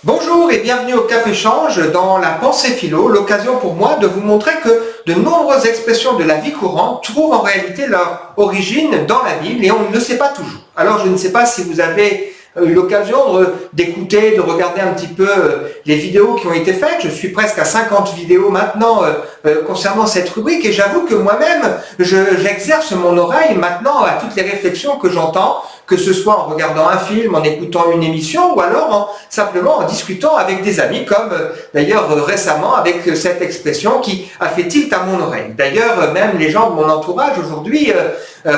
Bonjour et bienvenue au Café Change dans la pensée philo, l'occasion pour moi de vous montrer que de nombreuses expressions de la vie courante trouvent en réalité leur origine dans la Bible et on ne le sait pas toujours. Alors je ne sais pas si vous avez eu l'occasion d'écouter, de regarder un petit peu les vidéos qui ont été faites. Je suis presque à 50 vidéos maintenant concernant cette rubrique et j'avoue que moi-même, j'exerce mon oreille maintenant à toutes les réflexions que j'entends, que ce soit en regardant un film, en écoutant une émission ou alors simplement en discutant avec des amis, comme d'ailleurs récemment avec cette expression qui a fait tilt à mon oreille. D'ailleurs, même les gens de mon entourage aujourd'hui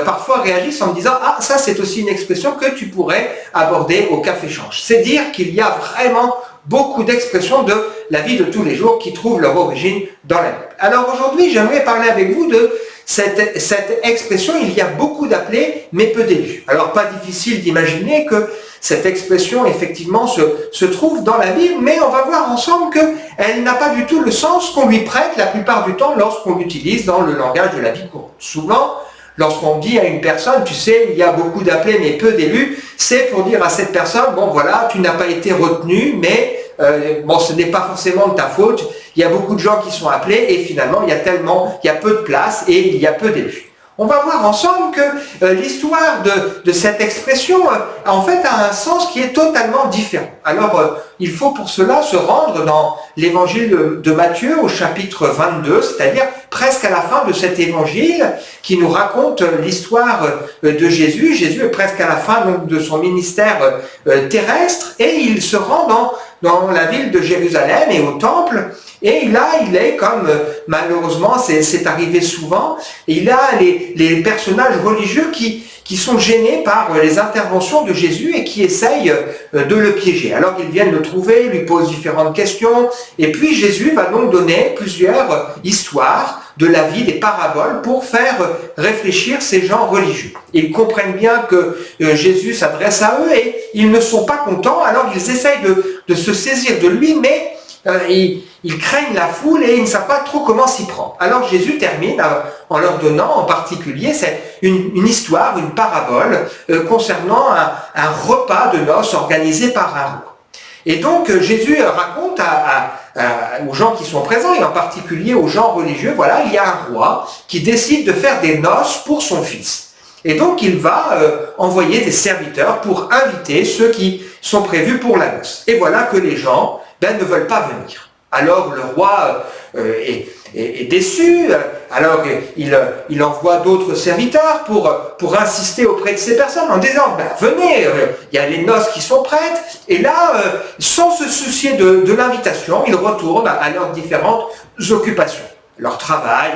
parfois réagissent en me disant « Ah, ça c'est aussi une expression que tu pourrais aborder au Café Change ». C'est dire qu'il y a vraiment beaucoup d'expressions de la vie de tous les jours qui trouvent leur origine dans la Bible. Alors aujourd'hui, j'aimerais parler avec vous de cette expression, il y a beaucoup d'appelés, mais peu d'élus. Alors, pas difficile d'imaginer que cette expression, effectivement, se trouve dans la Bible, mais on va voir ensemble qu'elle n'a pas du tout le sens qu'on lui prête la plupart du temps lorsqu'on l'utilise dans le langage de la vie courante. Souvent, lorsqu'on dit à une personne, tu sais, il y a beaucoup d'appelés, mais peu d'élus, c'est pour dire à cette personne, bon voilà, tu n'as pas été retenu, mais ce n'est pas forcément de ta faute. Il y a beaucoup de gens qui sont appelés et finalement, il y a peu de place et il y a peu d'élus. On va voir ensemble que l'histoire de cette expression, en fait, a un sens qui est totalement différent. Alors, il faut pour cela se rendre dans l'évangile de Matthieu au chapitre 22, c'est-à-dire presque à la fin de cet évangile qui nous raconte l'histoire de Jésus. Jésus est presque à la fin donc, de son ministère terrestre et il se rend dans la ville de Jérusalem et au temple. Et là, il est comme, malheureusement, c'est arrivé souvent, il a les personnages religieux qui sont gênés par les interventions de Jésus et qui essayent de le piéger. Alors qu'ils viennent le trouver, lui posent différentes questions, et puis Jésus va donc donner plusieurs histoires de la vie, des paraboles, pour faire réfléchir ces gens religieux. Ils comprennent bien que Jésus s'adresse à eux et ils ne sont pas contents, alors ils essayent de se saisir de lui, mais ils craignent la foule et ils ne savent pas trop comment s'y prendre. Alors Jésus termine en leur donnant en particulier une histoire, une parabole concernant un repas de noces organisé par un roi. Et donc Jésus raconte aux gens qui sont présents et en particulier aux gens religieux, voilà, il y a un roi qui décide de faire des noces pour son fils. Et donc il va envoyer des serviteurs pour inviter ceux qui sont prévus pour la noce. Et voilà que les gens ne veulent pas venir. Alors le roi est déçu, alors il envoie d'autres serviteurs pour insister auprès de ces personnes en disant venez, il y a les noces qui sont prêtes, et là, sans se soucier de l'invitation, ils retournent à leurs différentes occupations, leur travail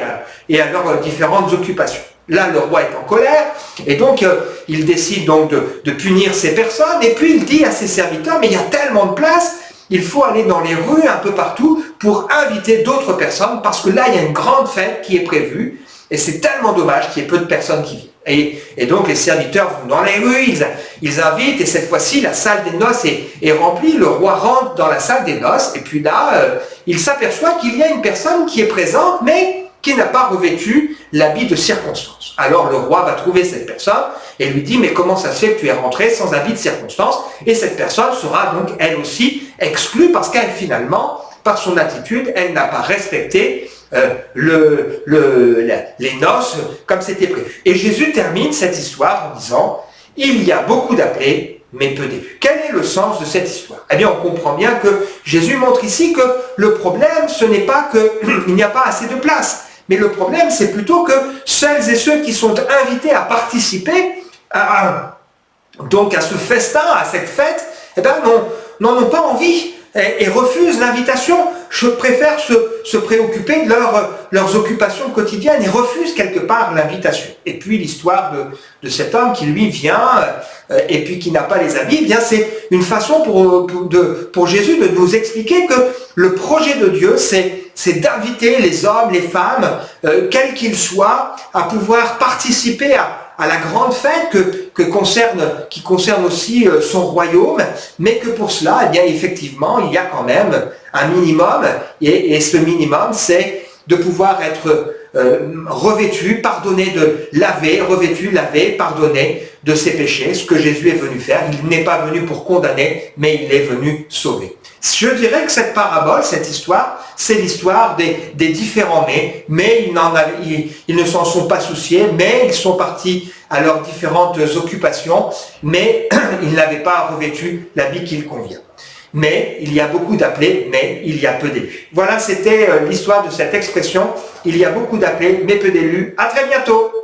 et à leurs différentes occupations. Là, le roi est en colère, et donc il décide donc de punir ces personnes, et puis il dit à ses serviteurs, mais il y a tellement de place, il faut aller dans les rues un peu partout pour inviter d'autres personnes parce que là, il y a une grande fête qui est prévue et c'est tellement dommage qu'il y ait peu de personnes qui viennent. Et donc, les serviteurs vont dans les rues, ils invitent et cette fois-ci, la salle des noces est remplie. Le roi rentre dans la salle des noces et puis là, il s'aperçoit qu'il y a une personne qui est présente mais qui n'a pas revêtu l'habit de circonstance. Alors le roi va trouver cette personne et lui dit « Mais comment ça se fait que tu es rentré sans habit de circonstance ?» Et cette personne sera donc elle aussi exclue parce qu'elle finalement, par son attitude, elle n'a pas respecté les noces comme c'était prévu. Et Jésus termine cette histoire en disant « Il y a beaucoup d'appelés, mais peu d'élus. » Quel est le sens de cette histoire? Eh bien, on comprend bien que Jésus montre ici que le problème, ce n'est pas qu'il n'y a pas assez de place. Mais le problème, c'est plutôt que celles et ceux qui sont invités à participer donc à ce festin, à cette fête, n'en ont pas envie et refusent l'invitation. Je préfère se préoccuper de leurs occupations quotidiennes et refusent quelque part l'invitation. Et puis l'histoire de cet homme qui lui vient et puis qui n'a pas les habits, eh bien c'est une façon pour Jésus de nous expliquer que le projet de Dieu, c'est d'inviter les hommes, les femmes, quels qu'ils soient, à pouvoir participer à la grande fête qui concerne aussi son royaume, mais que pour cela, eh bien, effectivement, il y a quand même un minimum, et ce minimum, c'est de pouvoir être revêtu, pardonné de laver, revêtu, lavé, pardonné de ses péchés, ce que Jésus est venu faire. Il n'est pas venu pour condamner, mais il est venu sauver. Je dirais que cette parabole, cette histoire, c'est l'histoire des différents mais ils ne s'en sont pas souciés, mais ils sont partis à leurs différentes occupations, mais ils n'avaient pas revêtu l'habit qui convient. Mais il y a beaucoup d'appelés, mais il y a peu d'élus. Voilà, c'était l'histoire de cette expression. Il y a beaucoup d'appelés, mais peu d'élus. À très bientôt!